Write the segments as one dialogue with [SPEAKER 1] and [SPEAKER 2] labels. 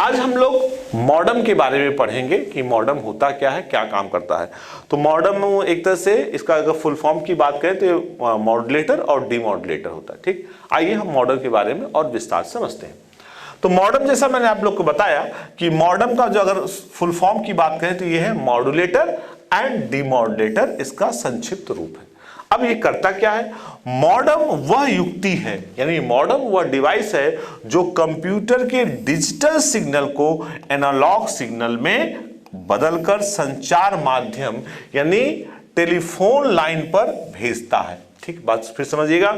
[SPEAKER 1] आज हम लोग मॉडेम के बारे में पढ़ेंगे कि मॉडेम होता क्या है, क्या काम करता है। तो मॉडेम एक तरह से इसका अगर फुल फॉर्म की बात करें तो ये मॉड्यूलेटर और डीमॉड्यूलेटर होता है। ठीक, आइए हम मॉडेम के बारे में और विस्तार से समझते हैं। तो मॉडेम, जैसा मैंने आप लोग को बताया कि मॉडेम का जो अगर फुल फॉर्म की बात करें तो ये है मॉड्यूलेटर एंड डीमॉड्यूलेटर, इसका संक्षिप्त रूप है। अब ये करता क्या है? मॉडेम वह युक्ति है, यानी मॉडेम वह डिवाइस है जो कंप्यूटर के डिजिटल सिग्नल को एनालॉग सिग्नल में बदलकर संचार माध्यम यानी टेलीफोन लाइन पर भेजता है। ठीक, बात फिर समझिएगा।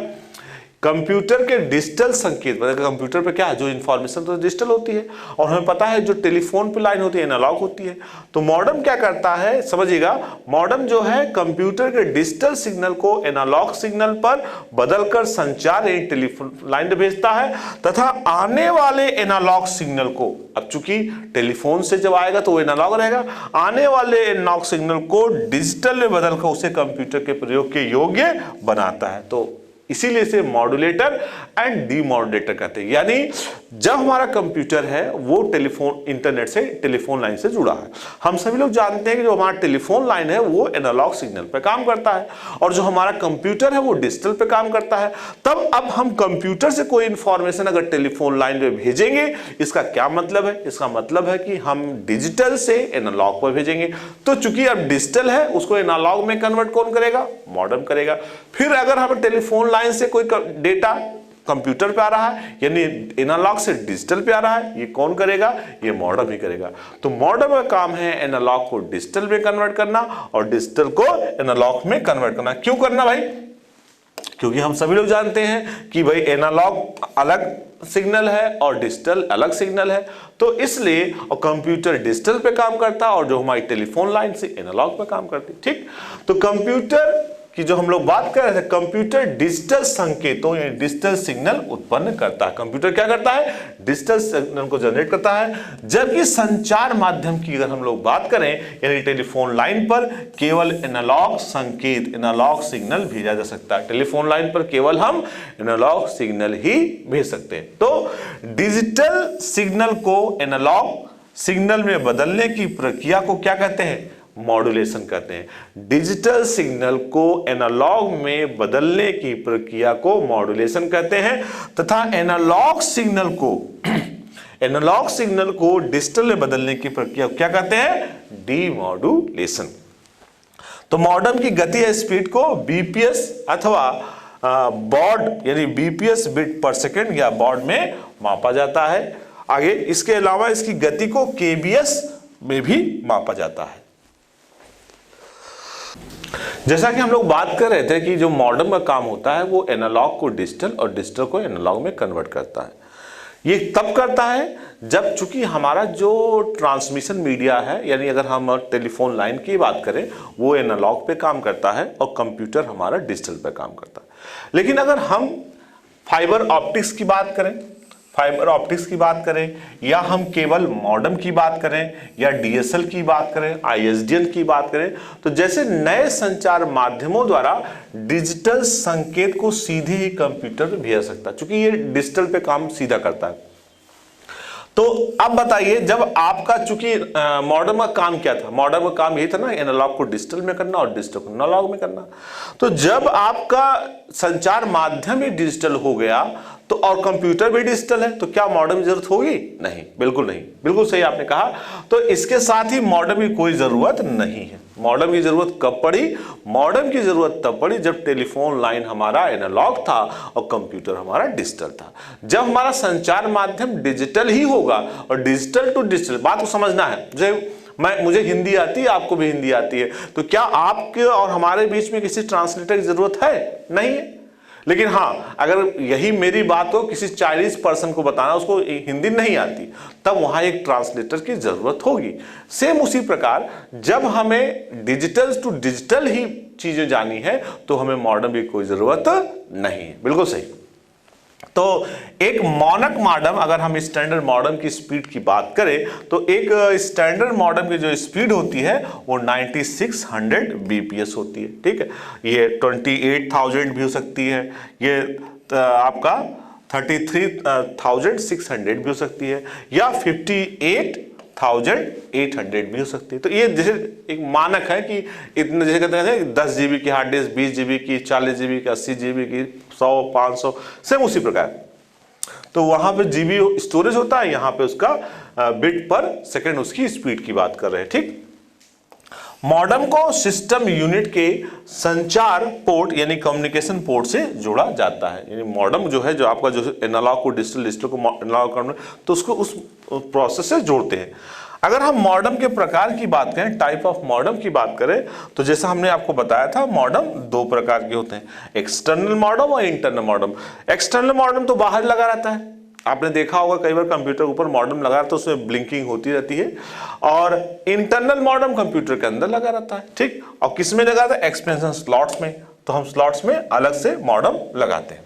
[SPEAKER 1] कंप्यूटर के डिजिटल संकेत, मतलब कंप्यूटर पे क्या है, जो इंफॉर्मेशन तो डिजिटल होती है और हमें पता है जो टेलीफोन पे लाइन होती है एनालॉग होती है। तो मॉडेम क्या करता है, समझिएगा। मॉडेम जो है कंप्यूटर के डिजिटल सिग्नल को एनालॉग सिग्नल पर बदलकर संचार यानी टेलीफोन लाइन पे भेजता है तथा आने वाले एनालॉग सिग्नल को, अब चूंकि टेलीफोन से जब आएगा तो वो एनालॉग रहेगा, आने वाले एनालॉग सिग्नल को डिजिटल में बदलकर उसे कंप्यूटर के प्रयोग के योग्य बनाता है। तो इसीलिए इसे मॉड्यूलेटर एंड डीमॉड्यूलेटर कहते हैं। यानी जब हमारा कंप्यूटर है वो टेलीफोन इंटरनेट से टेलीफोन लाइन से जुड़ा है, हम सभी लोग जानते हैं कि जो हमारा टेलीफोन लाइन है वो एनालॉग सिग्नल पे काम करता है और जो हमारा कंप्यूटर है वो डिजिटल पे काम करता है। तब अब हम कंप्यूटर से कोई इंफॉर्मेशन अगर टेलीफोन लाइन पे भेजेंगे, इसका क्या मतलब है? इसका मतलब है कि हम डिजिटल से एनालॉग पर भेजेंगे। तो चूंकि अब डिजिटल है उसको एनालॉग में कन्वर्ट कौन करेगा? मॉडेम करेगा। फिर अगर हम टेलीफोन लाइन से कोई डेटा कंप्यूटर पे आ रहा है यानी एनालॉग से डिजिटल पे आ रहा है, ये कौन करेगा? ये मॉडेम ही करेगा। तो मॉडेम का काम है एनालॉग को डिजिटल में कन्वर्ट करना और डिजिटल को एनालॉग में कन्वर्ट करना। क्यों करना भाई? क्योंकि हम सभी लोग जानते हैं कि भाई एनालॉग अलग सिग्नल है और डिजिटल अलग सिग्नल है, तो इसलिए और कंप्यूटर डिजिटल पे काम करता है और जो हमारी टेलीफोन लाइन से एनालॉग पे काम करती। ठीक, तो कंप्यूटर कि जो हम लोग बात कर रहे थे, कंप्यूटर डिजिटल संकेतों यानी डिजिटल सिग्नल उत्पन्न करता है। कंप्यूटर क्या करता है? डिजिटल सिग्नल को जनरेट करता है। जबकि संचार माध्यम की अगर हम लोग बात करें यानी टेलीफोन लाइन पर केवल एनालॉग संकेत, एनालॉग सिग्नल भेजा जा सकता है। टेलीफोन लाइन पर केवल हम एनालॉग सिग्नल ही भेज सकते हैं। तो डिजिटल सिग्नल को एनालॉग सिग्नल में बदलने की प्रक्रिया को क्या कहते हैं? मॉड्यूलेशन कहते हैं। डिजिटल सिग्नल को एनालॉग में बदलने की प्रक्रिया को मॉड्यूलेशन कहते हैं तथा एनालॉग सिग्नल को डिजिटल में बदलने की प्रक्रिया क्या कहते हैं? डीमॉड्यूलेशन। तो मॉडेम की गति या स्पीड को बीपीएस अथवा बॉड यानी बीपीएस बिट पर सेकेंड या बॉड में मापा जाता है। आगे इसके अलावा इसकी गति को केबीएस में भी मापा जाता है। जैसा कि हम लोग बात कर रहे थे कि जो मॉडेम का काम होता है वो एनालॉग को डिजिटल और डिजिटल को एनालॉग में कन्वर्ट करता है। ये तब करता है जब चूंकि हमारा जो ट्रांसमिशन मीडिया है यानी अगर हम टेलीफोन लाइन की बात करें वो एनालॉग पे काम करता है और कंप्यूटर हमारा डिजिटल पे काम करता है। लेकिन अगर हम फाइबर ऑप्टिक्स की बात करें या हम केवल मॉडेम की बात करें या डीएसएल की बात करें, आईएसडीएन की बात करें, तो जैसे नए संचार माध्यमों द्वारा डिजिटल संकेत को सीधे ही कंप्यूटर पे भेजा सकता है, क्योंकि ये डिजिटल पे काम सीधा करता है। तो अब बताइए, जब आपका चूंकि मॉडेम का काम क्या था? मॉडेम का काम यही था ना, एनालॉग को डिजिटल में करना और डिजिटल को एनालॉग में करना। तो जब आपका संचार माध्यम ही डिजिटल हो गया तो और कंप्यूटर भी डिजिटल है तो क्या मॉडेम की जरूरत होगी? नहीं, बिल्कुल नहीं, बिल्कुल सही आपने कहा। तो इसके साथ ही मॉडेम की कोई जरूरत नहीं है। मॉडेम की जरूरत कब पड़ी? मॉडेम की जरूरत तब पड़ी जब टेलीफोन लाइन हमारा एनालॉग था और कंप्यूटर हमारा डिजिटल था। जब हमारा संचार माध्यम डिजिटल ही होगा और डिजिटल टू डिजिटल, बात को समझना है। मुझे हिंदी आती है, आपको भी हिंदी आती है, तो क्या आपके और हमारे बीच में किसी ट्रांसलेटर की जरूरत है? नहीं है। लेकिन हाँ, अगर यही मेरी बात को किसी चाइनीज पर्सन को बताना, उसको हिंदी नहीं आती, तब वहां एक ट्रांसलेटर की जरूरत होगी। सेम उसी प्रकार जब हमें डिजिटल टू डिजिटल ही चीजें जानी है तो हमें मॉडेम की कोई जरूरत नहीं है। बिल्कुल सही। तो एक मानक मॉडेम, अगर हम स्टैंडर्ड मॉडेम की स्पीड की बात करें तो एक स्टैंडर्ड मॉडेम की जो स्पीड होती है वो 9600 बीपीएस होती है। ठीक है, ये 28,000 भी हो सकती है, ये आपका 33,600 भी हो सकती है, या 58,800 भी हो सकती है। तो ये जैसे एक मानक है कि इतने, जैसे कहते हैं 10 GB की हार्ड डिस्क, 20 GB की, 40 GB की, 80 GB की, 100, 500, सेम उसी प्रकार। तो वहां पे जीबी स्टोरेज होता है, यहां पे उसका बिट पर सेकंड उसकी स्पीड की बात कर रहे हैं। ठीक, मॉडेम को सिस्टम यूनिट के संचार पोर्ट यानी कम्युनिकेशन पोर्ट से जोड़ा जाता है। यानी मॉडेम जो है, जो आपका जो एनालॉग को डिजिटल, डिजिटल को एनालॉग, तो उसको उस प्रोसेस से जोड़ते हैं। अगर हम मॉडेम के प्रकार की बात करें, टाइप ऑफ मॉडेम की बात करें, तो जैसा हमने आपको बताया था, मॉडेम दो प्रकार के होते हैं, एक्सटर्नल मॉडेम और इंटरनल मॉडेम। एक्सटर्नल मॉडेम तो बाहर लगा रहता है, आपने देखा होगा कई बार कंप्यूटर के ऊपर मॉडेम लगा रहता है, उसमें ब्लिंकिंग होती रहती है। और इंटरनल मॉडेम कंप्यूटर के अंदर लगा रहता है। ठीक, और किस में लगा रहता है? एक्सपेंशन स्लॉट्स में। तो हम स्लॉट्स में अलग से मॉडेम लगाते हैं।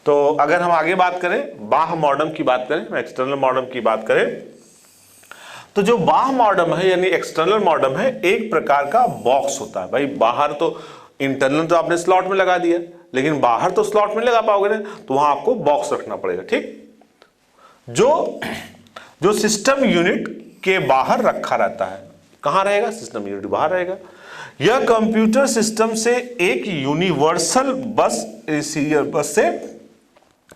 [SPEAKER 1] तो अगर हम आगे बात करें, बाह्य मॉडेम की बात करें, एक्सटर्नल मॉडेम की बात करें, तो जो बाह्य मॉडेम है यानी एक्सटर्नल मॉडेम है, एक प्रकार का बॉक्स होता है। भाई बाहर तो इंटरनल तो आपने स्लॉट में लगा दिया, लेकिन बाहर तो स्लॉट में लगा पाओगे ना, तो वहां आपको बॉक्स रखना पड़ेगा। ठीक, जो सिस्टम यूनिट के बाहर रखा रहता है। कहां रहेगा? सिस्टम यूनिट बाहर रहेगा। यह कंप्यूटर सिस्टम से एक यूनिवर्सल बस सीरियल बस से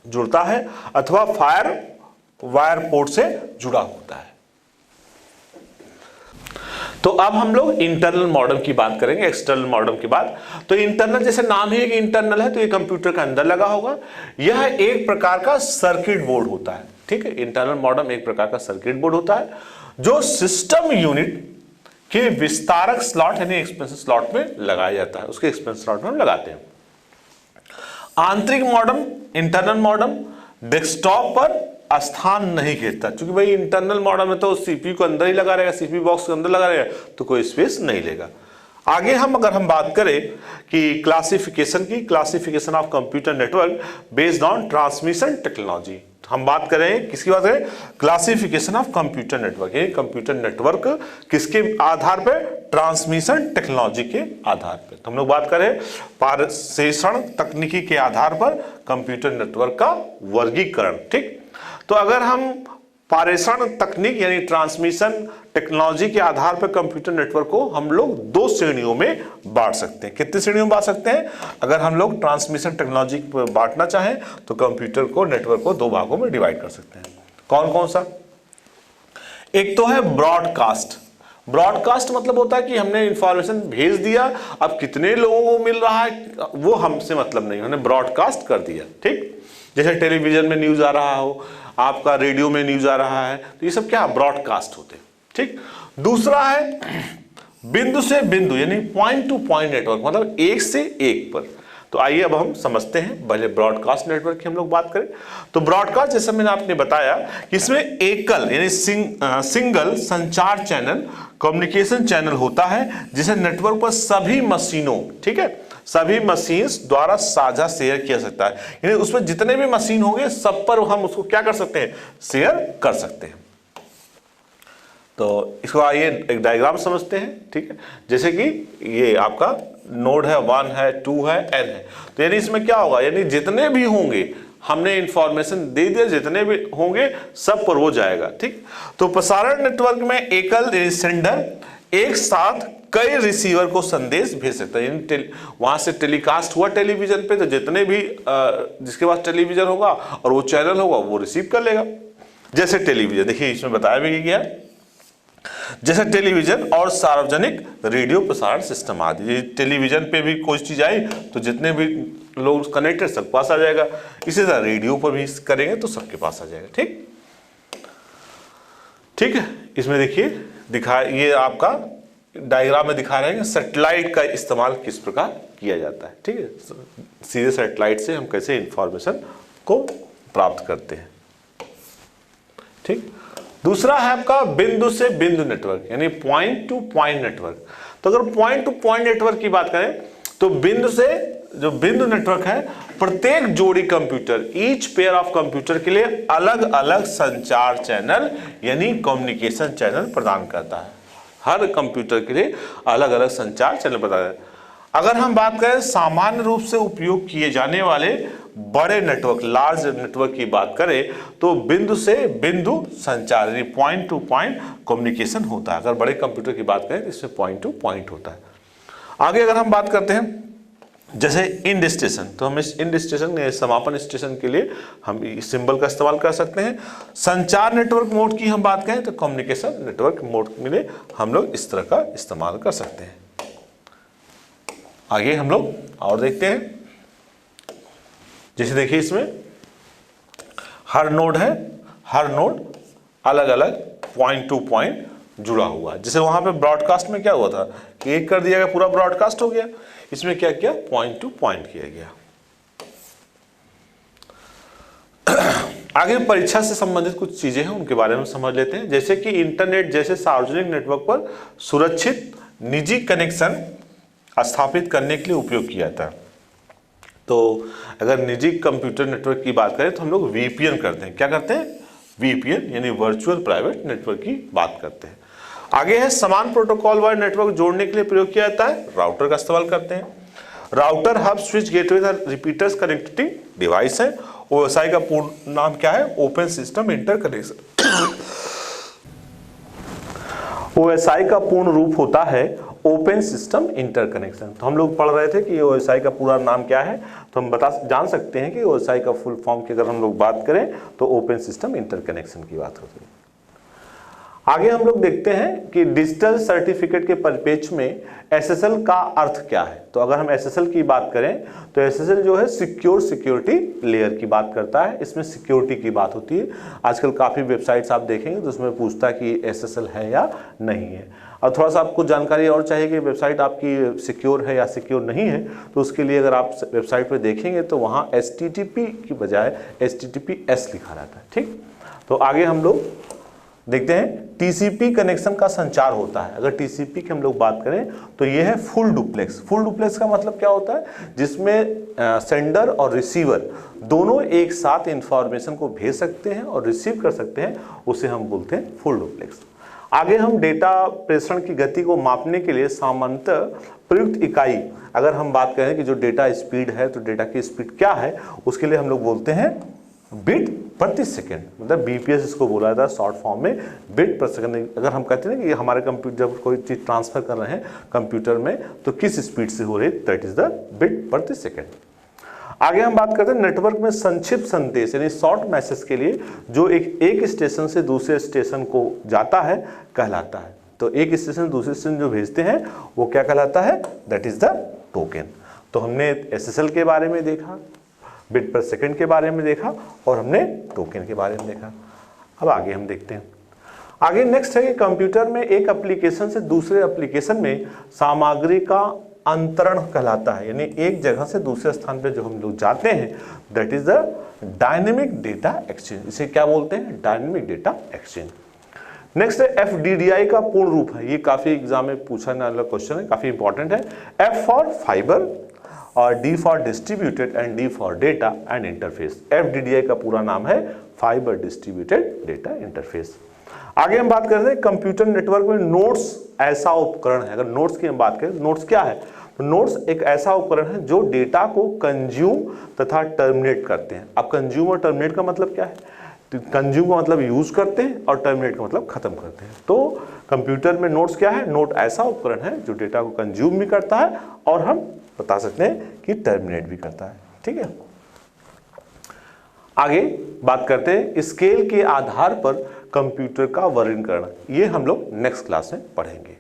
[SPEAKER 1] जुड़ता है अथवा फायर वायर पोर्ट से जुड़ा होता है। तो अब हम लोग इंटरनल मॉडेम की बात करेंगे, एक्सटर्नल मॉडेम की बात। तो इंटरनल, जैसे नाम ही है कि इंटरनल है, तो ये कंप्यूटर के अंदर लगा होगा। यह एक प्रकार का सर्किट बोर्ड होता है। ठीक है, इंटरनल मॉडेम एक प्रकार का सर्किट बोर्ड होता है जो सिस्टम यूनिट के विस्तारक स्लॉट यानी एक्सपेंशन स्लॉट में लगाया जाता है, उसके एक्सपेंशन स्लॉट में हम लगाते हैं। आंतरिक मॉडेम, इंटरनल मॉडेम डेस्कटॉप पर स्थान नहीं घेरता, क्योंकि भाई इंटरनल मॉडेम में तो सीपीयू को अंदर ही लगा रहेगा, सीपीयू बॉक्स के अंदर लगा रहेगा, तो कोई स्पेस नहीं लेगा। आगे अगर हम बात करें कि क्लासिफिकेशन की, classification of computer network based on transmission technology, हम बात करें किसकी बात करें? Classification of computer network. ये कंप्यूटर नेटवर्क किसके आधार पर? ट्रांसमिशन टेक्नोलॉजी के आधार पर। तो हम लोग बात करें पारेषण तकनीकी के आधार पर कंप्यूटर नेटवर्क का वर्गीकरण। ठीक, तो अगर हम पारेषण तकनीक यानी ट्रांसमिशन टेक्नोलॉजी के आधार पर कंप्यूटर नेटवर्क को हम लोग दो श्रेणियों में बांट सकते हैं। कितनी श्रेणियों में बांट सकते हैं? अगर हम लोग ट्रांसमिशन टेक्नोलॉजी बांटना चाहें तो कंप्यूटर को, नेटवर्क को दो भागों में डिवाइड कर सकते हैं। कौन कौन सा? एक तो है ब्रॉडकास्ट। ब्रॉडकास्ट मतलब होता है कि हमने इंफॉर्मेशन भेज दिया, अब कितने लोगों को मिल रहा है वो हमसे मतलब नहीं, हमने ब्रॉडकास्ट कर दिया। ठीक, जैसे टेलीविजन में न्यूज आ रहा हो, आपका रेडियो में न्यूज आ रहा है, तो ये सब क्या? ब्रॉडकास्ट होते हैं। ठीक, दूसरा है बिंदु से बिंदु यानी पॉइंट टू पॉइंट नेटवर्क, मतलब एक से एक पर। तो आइए अब हम समझते हैं, पहले ब्रॉडकास्ट नेटवर्क की हम लोग बात करें। तो ब्रॉडकास्ट, जैसे मैंने आपने बताया कि इसमें एकल यानी सिंगल संचार चैनल, कम्युनिकेशन चैनल होता है जिसे नेटवर्क पर सभी मशीनों, ठीक है, सभी मशीन्स द्वारा साझा शेयर किया सकता है। यानी उसमें जितने भी मशीन होंगे सब पर हम उसको क्या कर सकते हैं? शेयर कर सकते हैं। तो इसको आइए एक डायग्राम समझते हैं। ठीक है, जैसे कि ये आपका नोड है, 1 है, 2 है, n है। तो यानी इसमें क्या होगा? यानी जितने भी होंगे, हमने इंफॉर्मेशन दे दिया, जितने भी होंगे सब पर वो जाएगा। ठीक, तो प्रसारण नेटवर्क में एकल सेंडर एक साथ कई रिसीवर को संदेश भेज सकता है। यानी वहां से टेलीकास्ट हुआ टेलीविजन पे, तो जितने भी जिसके पास टेलीविजन होगा और वो चैनल होगा वो रिसीव कर लेगा। जैसे टेलीविजन, देखिए इसमें बताया भी गया, जैसे टेलीविजन और सार्वजनिक रेडियो प्रसारण सिस्टम आदि। टेलीविजन पे भी कोई चीज आई तो जितने भी लोग कनेक्टेड सबके पास आ जाएगा। इसी तरह रेडियो पर भी करेंगे तो सबके पास आ जाएगा। ठीक, ठीक है, इसमें देखिए ये आपका डायग्राम में दिखा रहे हैं सैटेलाइट का इस्तेमाल किस प्रकार किया जाता है। ठीक है, सीधे सैटेलाइट से हम कैसे इंफॉर्मेशन को प्राप्त करते हैं। ठीक, दूसरा है आपका बिंदु से बिंदु नेटवर्क यानी पॉइंट टू पॉइंट नेटवर्क। तो अगर पॉइंट टू पॉइंट नेटवर्क की बात करें तो बिंदु से जो बिंदु नेटवर्क है, प्रत्येक जोड़ी computer, each pair of computer के लिए अलग अलग संचार चैनल यानी कम्युनिकेशन चैनल प्रदान करता है। हर कंप्यूटर के लिए अलग अलग संचार चैनल प्रदान करता है। अगर हम बात करें सामान्य रूप से उपयोग किए जाने वाले बड़े नेटवर्क, लार्ज नेटवर्क की बात करें तो बिंदु से बिंदु संचार यानी पॉइंट टू पॉइंट कम्युनिकेशन होता है। अगर बड़े कंप्यूटर की बात करें तो इसमें पॉइंट टू पॉइंट होता है। आगे अगर हम बात करते हैं जैसे इंड स्टेशन, तो हम इस इंड स्टेशन समापन स्टेशन के लिए हम इस सिंबल का इस्तेमाल कर सकते हैं। संचार नेटवर्क मोड की हम बात करें तो कम्युनिकेशन नेटवर्क मोड के लिए हम लोग इस तरह का इस्तेमाल कर सकते हैं। आगे हम लोग और देखते हैं, जैसे देखिए इसमें हर नोड है, हर नोड अलग अलग पॉइंट टू पॉइंट जुड़ा हुआ है। जैसे वहां पे ब्रॉडकास्ट में क्या हुआ था कि एक कर दिया गया, पूरा ब्रॉडकास्ट हो गया, इसमें क्या किया, पॉइंट टू पॉइंट किया गया। आगे परीक्षा से संबंधित कुछ चीजें हैं, उनके बारे में समझ लेते हैं। जैसे कि इंटरनेट जैसे सार्वजनिक नेटवर्क पर सुरक्षित निजी कनेक्शन स्थापित करने के लिए उपयोग किया जाता है। तो अगर निजी कंप्यूटर नेटवर्क की बात करें तो हम लोग वीपीएन करते हैं। क्या करते हैं, वीपीएन यानी वर्चुअल प्राइवेट नेटवर्क की बात करते हैं। आगे है समान प्रोटोकॉल वाले नेटवर्क जोड़ने के लिए प्रयोग किया जाता है, राउटर का इस्तेमाल करते हैं। Router, hub, switch, gateway, repeaters connecting device है। ओएसआई का पूर्ण नाम क्या है, ओपन सिस्टम इंटरकनेक्शन। ओएसआई का पूर्ण रूप होता है ओपन सिस्टम इंटरकनेक्शन। तो हम लोग पढ़ रहे थे कि ओएसआई का पूरा नाम क्या है, तो हम जान सकते हैं कि ओएसआई का फुल फॉर्म की अगर हम लोग बात करें तो ओपन सिस्टम इंटरकनेक्शन की बात होती है। आगे हम लोग देखते हैं कि डिजिटल सर्टिफिकेट के परिप्रेक्ष्य में एसएसएल का अर्थ क्या है। तो अगर हम एसएसएल की बात करें तो एसएसएल जो है सिक्योरिटी लेयर की बात करता है, इसमें सिक्योरिटी की बात होती है। आजकल काफ़ी वेबसाइट्स आप देखेंगे तो उसमें पूछता है कि एसएसएल है या नहीं है। और थोड़ा सा आपको जानकारी और चाहिए कि वेबसाइट आपकी सिक्योर है या सिक्योर नहीं है, तो उसके लिए अगर आप वेबसाइट पर देखेंगे तो वहाँ HTTP की बजाय HTTPS लिखा रहता है। ठीक, तो आगे हम लोग देखते हैं टीसीपी कनेक्शन का संचार होता है। अगर टीसीपी की हम लोग बात करें तो ये है फुल डुप्लेक्स। फुल डुप्लेक्स का मतलब क्या होता है, जिसमें सेंडर और रिसीवर दोनों एक साथ इंफॉर्मेशन को भेज सकते हैं और रिसीव कर सकते हैं, उसे हम बोलते हैं फुल डुप्लेक्स। आगे हम डेटा प्रेषण की गति को मापने के लिए सामान्यतः प्रयुक्त इकाई, अगर हम बात करें कि जो डेटा स्पीड है तो डेटा की स्पीड क्या है, उसके लिए हम लोग बोलते हैं बिट प्रति सेकंड, मतलब बीपीएस इसको बोला जाता है शॉर्ट फॉर्म में, बिट प्रति सेकंड। अगर हम कहते हैं कि हमारे कंप्यूटर जब कोई चीज ट्रांसफर कर रहे हैं कंप्यूटर में तो किस स्पीड से हो रही है, दैट इज द बिट प्रति सेकंड। आगे हम बात करते हैं नेटवर्क में संक्षिप्त संदेश यानी शॉर्ट मैसेज के लिए जो एक स्टेशन से दूसरे स्टेशन को जाता है कहलाता है। तो एक स्टेशन से दूसरे स्टेशन जो भेजते हैं वो क्या कहलाता है, दैट इज द टोकन। तो हमने एसएसएल के बारे में देखा, बिट पर सेकंड के बारे में देखा और हमने टोकन के बारे में देखा। अब आगे हम देखते हैं, आगे नेक्स्ट है कि कंप्यूटर में एक एप्लीकेशन से दूसरे एप्लीकेशन में सामग्री का अंतरण कहलाता है, यानी एक जगह से दूसरे स्थान पर जो हम लोग जाते हैं that is the dynamic data exchange. इसे क्या बोलते हैं, डायनेमिक डेटा एक्सचेंज। नेक्स्ट है एफडीडीआई का पूर्ण रूप है, ये काफी एग्जाम में पूछा जाने वाला क्वेश्चन है, काफी इंपॉर्टेंट है। एफ फॉर फाइबर और D for distributed and D for data and interface. FDDI का पूरा नाम है फाइबर डिस्ट्रीब्यूटेड डेटा इंटरफेस। आगे हम बात करते हैं कंप्यूटर नेटवर्क में नोड्स ऐसा उपकरण है। अगर नोड्स की हम बात करें, नोड्स क्या है, तो नोड्स एक ऐसा उपकरण है जो डेटा को कंज्यूम तथा टर्मिनेट करते हैं। अब कंज्यूम और टर्मिनेट का मतलब क्या है, तो कंज्यूम का मतलब यूज करते हैं और टर्मिनेट का मतलब खत्म करते हैं। तो कंप्यूटर में नोड्स क्या है, नोड ऐसा उपकरण है जो डेटा को कंज्यूम भी करता है और हम बता सकते हैं कि टर्मिनेट भी करता है। ठीक है, आगे बात करते हैं स्केल के आधार पर कंप्यूटर का वर्गीकरण। ये हम लोग नेक्स्ट क्लास में पढ़ेंगे।